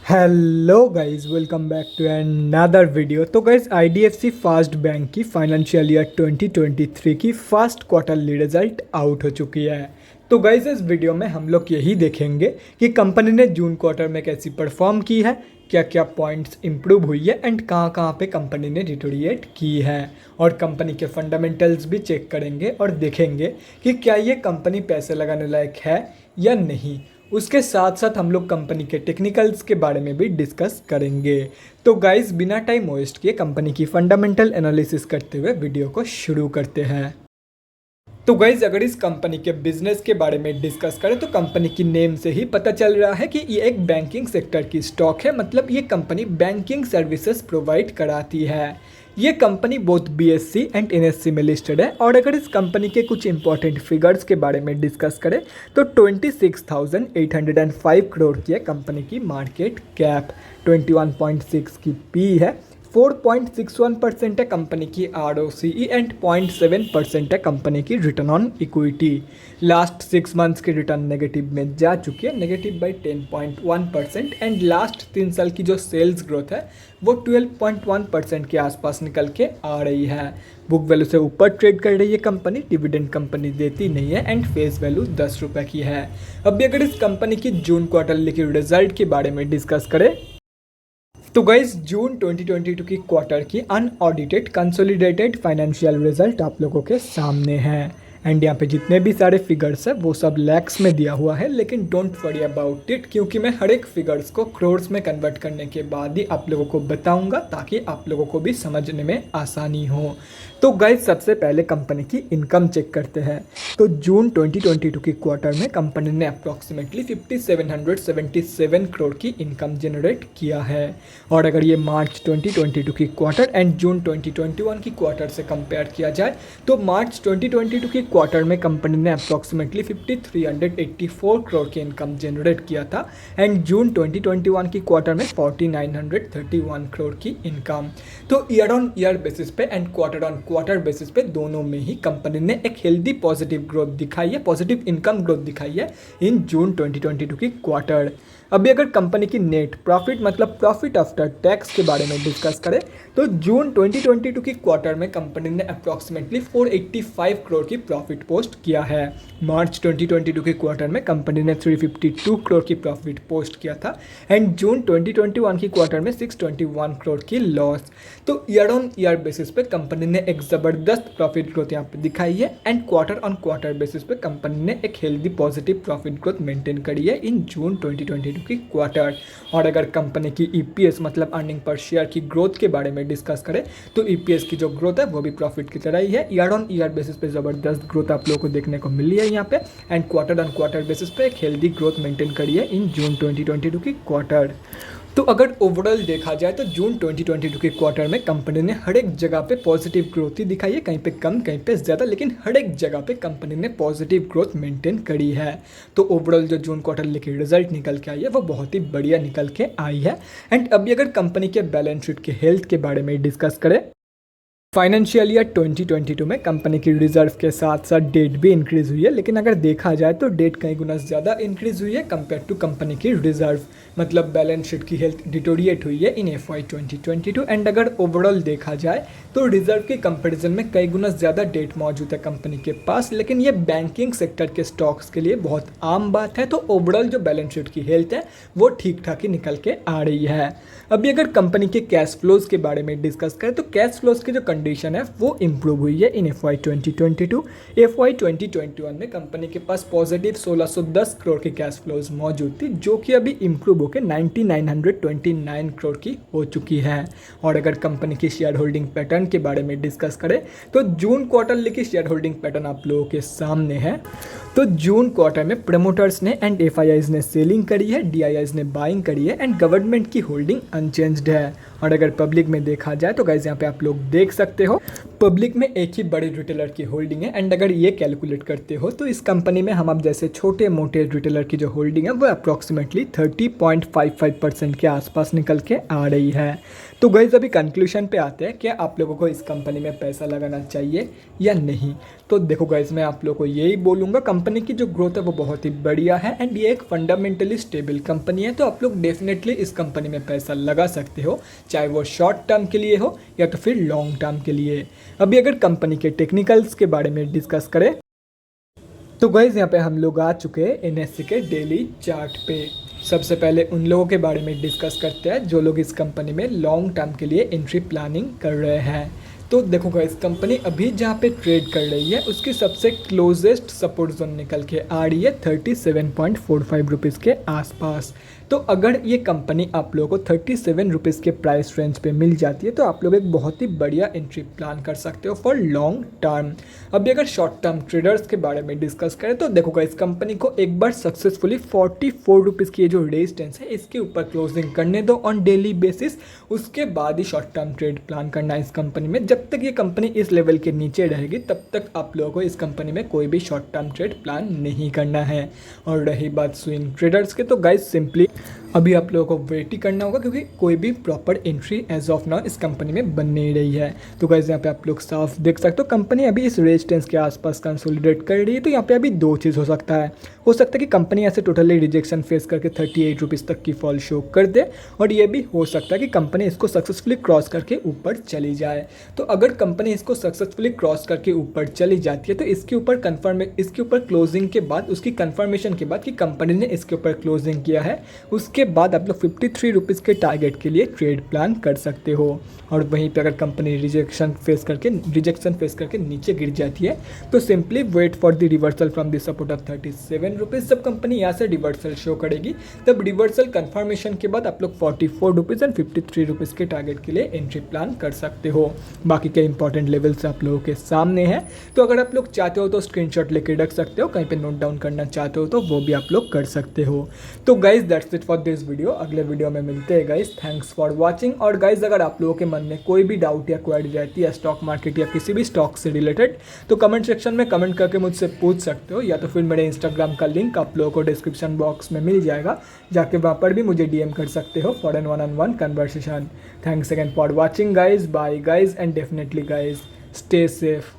Hello guys, welcome back to another video. तो guys, IDFC First Bank की financial year 2023 की first quarterly result out हो चुकी है। तो गाइस, इस वीडियो में हम लोग यही देखेंगे कि कंपनी ने जून क्वार्टर में कैसी परफॉर्म की है, क्या क्या पॉइंट्स इंप्रूव हुई है एंड कहाँ कहाँ पे कंपनी ने डिटोरिएट की है, और कंपनी के फंडामेंटल्स भी चेक करेंगे और देखेंगे कि क्या ये कंपनी पैसे लगाने लायक है या नहीं। उसके साथ साथ हम लोग कंपनी के टेक्निकल्स के बारे में भी डिस्कस करेंगे। तो गाइस, बिना टाइम वेस्ट किए कंपनी की फंडामेंटल एनालिसिस करते हुए वीडियो को शुरू करते हैं। तो गाइज, अगर इस कंपनी के बिजनेस के बारे में डिस्कस करें तो कंपनी की नेम से ही पता चल रहा है कि ये एक बैंकिंग सेक्टर की स्टॉक है। मतलब ये कंपनी बैंकिंग सर्विसेज प्रोवाइड कराती है। ये company both BSc and NSC में लिस्टेड है। और अगर इस कंपनी के कुछ इंपॉर्टेंट फिगर्स के बारे में डिस्कस करें तो 26,805 करोड़ की है कंपनी की मार्केट कैप, 21.6 की पी है, 4.61% है कंपनी की ROCE एंड 0.7% है कंपनी की return on equity. Last 6 months की रिटर्न नेगेटिव में जा चुकी है, नेगेटिव बाई 10.1%। एंड लास्ट 3 साल की जो सेल्स ग्रोथ है वो 12.1% के आसपास निकल के आ रही है। बुक वैल्यू से ऊपर ट्रेड कर रही है कंपनी, डिविडेंड कंपनी देती नहीं है एंड फेस वैल्यू 10 रुपये की है। अभी अगर इस कंपनी की जून क्वार्टरली की रिजल्ट के बारे में डिस्कस करें तो गाइज, जून 2022 की क्वार्टर की अनऑडिटेड कंसोलिडेटेड फाइनेंशियल रिजल्ट आप लोगों के सामने है। एंड यहाँ पे जितने भी सारे फिगर्स है वो सब लैक्स में दिया हुआ है, लेकिन डोंट वरी अबाउट इट, क्योंकि मैं हर एक फिगर्स को क्रोर्स में कन्वर्ट करने के बाद ही आप लोगों को बताऊंगा ताकि आप लोगों को भी समझने में आसानी हो। तो गाइज, सबसे पहले कंपनी की इनकम चेक करते हैं। तो जून 2022 की क्वार्टर में कंपनी ने अप्रॉक्सीमेटली 5777 करोड़ की इनकम जनरेट किया है। और अगर ये मार्च 2022 की क्वार्टर एंड जून 2021 की क्वार्टर से कंपेयर किया जाए तो मार्च 2022 की क्वार्टर में कंपनी ने अप्रॉक्सीमेटली 5384 करोड़ की इनकम जनरेट किया था एंड जून 2021 की क्वार्टर में 4931 करोड़ की इनकम। तो ईयर ऑन ईयर बेसिस पे and quarter on quarter basis पे दोनों में ही कंपनी ने एक हेल्दी पॉजिटिव ग्रोथ दिखाई है, पॉजिटिव इनकम ग्रोथ दिखाई है इन जून 2022 की क्वार्टर। अभी अगर कंपनी की नेट प्रॉफिट मतलब प्रॉफिट आफ्टर टैक्स के बारे में डिस्कस करें तो जून 2022 की क्वार्टर में कंपनी ने अप्रॉक्सीमेटली 485 करोड़ की प्रॉफिट पोस्ट किया है। मार्च 2022 की क्वार्टर में कंपनी ने 352 करोड़ की प्रॉफिट पोस्ट किया था एंड जून 2021 की क्वार्टर में 621 करोड़ की लॉस। तो ईयर ऑन ईयर बेसिस पे कंपनी ने एक ज़बरदस्त प्रॉफिट ग्रोथ यहाँ पे दिखाई है and quarter on quarter basis पे कंपनी ने एक healthy positive profit growth maintain करी है इन जून 2022 की क्वार्टर। और अगर कंपनी की EPS मतलब अर्निंग पर शेयर की ग्रोथ के बारे में डिस्कस करें तो EPS की जो ग्रोथ है वो भी प्रॉफिट की तरह ही है। ईयर ऑन ईयर बेसिस पे ज़बरदस्त ग्रोथ आप लोगों को देखने को मिली है यहाँ पे and quarter on quarter basis पे एक हेल्दी ग्रोथ मेंटेन करी है इन जून 2022 की क्वार्टर। तो अगर ओवरऑल देखा जाए तो जून 2022 के क्वार्टर में कंपनी ने हर एक जगह पे पॉजिटिव ग्रोथ ही दिखाई है, कहीं पे कम कहीं पे ज़्यादा, लेकिन हर एक जगह पे कंपनी ने पॉजिटिव ग्रोथ मेंटेन करी है। तो ओवरऑल जो जून क्वार्टर की रिजल्ट निकल के आई है वो बहुत ही बढ़िया निकल के आई है। एंड अभी अगर कंपनी के बैलेंस शीट के हेल्थ के बारे में डिस्कस करें, फाइनेंशियल ईयर 2022 में कंपनी की रिजर्व के साथ साथ डेट भी इंक्रीज़ हुई है, लेकिन अगर देखा जाए तो डेट कई गुना ज़्यादा इंक्रीज़ हुई है कंपेयर टू कंपनी की रिजर्व। मतलब बैलेंस शीट की हेल्थ डिटोरिएट हुई है इन FY 2022। एंड अगर ओवरऑल देखा जाए तो रिजर्व के कंपैरिजन में कई गुना ज़्यादा डेट मौजूद है कंपनी के पास, लेकिन ये बैंकिंग सेक्टर के स्टॉक्स के लिए बहुत आम बात है। तो ओवरऑल जो बैलेंस शीट की हेल्थ है वो ठीक ठाक ही निकल के आ रही है। अभी अगर कंपनी के कैश फ्लोज के बारे में डिस्कस करें तो कैश फ्लोज की जो कंडीशन है वो इम्प्रूव हुई है इन FY 2022। FY 2021 में कंपनी के पास पॉजिटिव 1610 करोड़ की कैश फ्लोज मौजूद थी, जो कि अभी इम्प्रूव होकर 9929 करोड़ की हो चुकी है। और अगर कंपनी की शेयर होल्डिंग पैटर्न के बारे में डिस्कस करें तो जून क्वार्टर की शेयर होल्डिंग पैटर्न आप लोगों के सामने है। तो जून क्वार्टर में प्रमोटर्स ने एंड FIIs ने सेलिंग करी है, DIIs ने बाइंग करी है एंड गवर्नमेंट की होल्डिंग अनचेंज्ड है। और अगर पब्लिक में देखा जाए तो गाइस, यहाँ पे आप लोग देख सकते हो पब्लिक में एक ही बड़े रिटेलर की होल्डिंग है एंड अगर ये कैलकुलेट करते हो तो इस कंपनी में हम अब जैसे छोटे मोटे रिटेलर की जो होल्डिंग है वो अप्रॉक्सीमेटली 30.55% के आसपास निकल के आ रही है। तो गाइस अभी कंक्लूजन पे आते हैं कि आप लोगों को इस कंपनी में पैसा लगाना चाहिए या नहीं। तो देखो गाइस मैं आप लोगों को यही बोलूँगा, कंपनी की जो ग्रोथ है वो बहुत ही बढ़िया है एंड ये एक फंडामेंटली स्टेबल कंपनी है। तो आप लोग डेफिनेटली इस कंपनी में पैसा लगा सकते हो, चाहे वो शॉर्ट टर्म के लिए हो या तो फिर लॉन्ग टर्म के लिए। अभी अगर कंपनी के टेक्निकल्स के बारे में डिस्कस करें तो गाइस यहाँ पे हम लोग आ चुके हैं एनएससी के डेली चार्ट पे। सबसे पहले उन लोगों के बारे में डिस्कस करते हैं जो लोग इस कंपनी में लॉन्ग टर्म के लिए एंट्री प्लानिंग कर रहे हैं। तो देखो गाइस कंपनी अभी जहाँ पे ट्रेड कर रही है उसकी सबसे क्लोजेस्ट सपोर्ट जोन निकल के आ रही है 37.45 रुपीज़ के आसपास। तो अगर ये कंपनी आप लोगों को 37 रुपीज़ के प्राइस रेंज पे मिल जाती है तो आप लोग एक बहुत ही बढ़िया एंट्री प्लान कर सकते हो फॉर लॉन्ग टर्म। अभी अगर शॉर्ट टर्म ट्रेडर्स के बारे में डिस्कस करें तो देखो गाइस कंपनी को एक बार सक्सेसफुली 44 रुपीज़ की जो रेजिस्टेंस है इसके ऊपर क्लोजिंग करने दो ऑन डेली बेसिस, उसके बाद ही शॉर्ट टर्म ट्रेड प्लान करना है इस कंपनी में। जब तक ये कंपनी इस लेवल के नीचे रहेगी तब तक आप लोगों को इस कंपनी में कोई भी शॉर्ट टर्म ट्रेड प्लान नहीं करना है। और रही बात स्विंग ट्रेडर्स के तो गाइस सिंपली अभी आप लोगों को वेट ही करना होगा क्योंकि कोई भी proper entry as of now इस कंपनी में बन नहीं रही है। तो गाइस यहाँ पे आप लोग साफ देख सकते हो कंपनी अभी इस रेजिस्टेंस के आसपास कंसोलिडेट कर रही है। तो यहाँ पे अभी दो चीज़ हो सकता है कि कंपनी ऐसे टोटली रिजेक्शन फेस करके 38 रुपीज़ तक की फॉल शो कर दे, और ये भी हो सकता है कि कंपनी इसको सक्सेसफुली क्रॉस करके ऊपर चली जाए। तो अगर कंपनी इसको सक्सेसफुली क्रॉस करके ऊपर चली जाती है तो इसके ऊपर क्लोजिंग के बाद, उसकी कंफर्मेशन के बाद कि कंपनी ने इसके ऊपर क्लोजिंग किया है, उसके बाद आप लोग 53 रुपीज़ के टारगेट के लिए ट्रेड प्लान कर सकते हो। और वहीं पे अगर कंपनी रिजेक्शन फेस करके नीचे गिर जाती है तो simply wait for the reversal from the support of 37 rupees. जब कंपनी यहाँ से रिवर्सल शो करेगी तब रिवर्सल कंफर्मेशन के बाद आप लोग 44 रुपीज़ एंड 53 रुपीज़ के टारगेट के लिए एंट्री प्लान कर सकते हो। बाकी के इंपॉर्टेंट लेवल्स आप लोगों के सामने हैं, तो अगर आप लोग चाहते हो तो स्क्रीनशॉट लेके रख सकते हो, कहीं पे नोट डाउन करना चाहते हो तो वो भी आप लोग कर सकते हो। तो guys that's it for this video, अगले वीडियो में मिलते हैं गाइज। Thanks for watching. और गाइज अगर आप लोगों के मन में कोई भी डाउट या क्वेरी रहती है स्टॉक मार्केट या किसी भी स्टॉक से रिलेटेड तो कमेंट सेक्शन में कमेंट करके मुझसे पूछ सकते हो, या तो फिर मेरे इंस्टाग्राम का लिंक आप लोगों को डिस्क्रिप्शन बॉक्स में मिल जाएगा, जाके वहाँ पर भी मुझे डीएम कर सकते हो for an one on one conversation. Thanks again for watching guys, bye guys and definitely guys stay safe.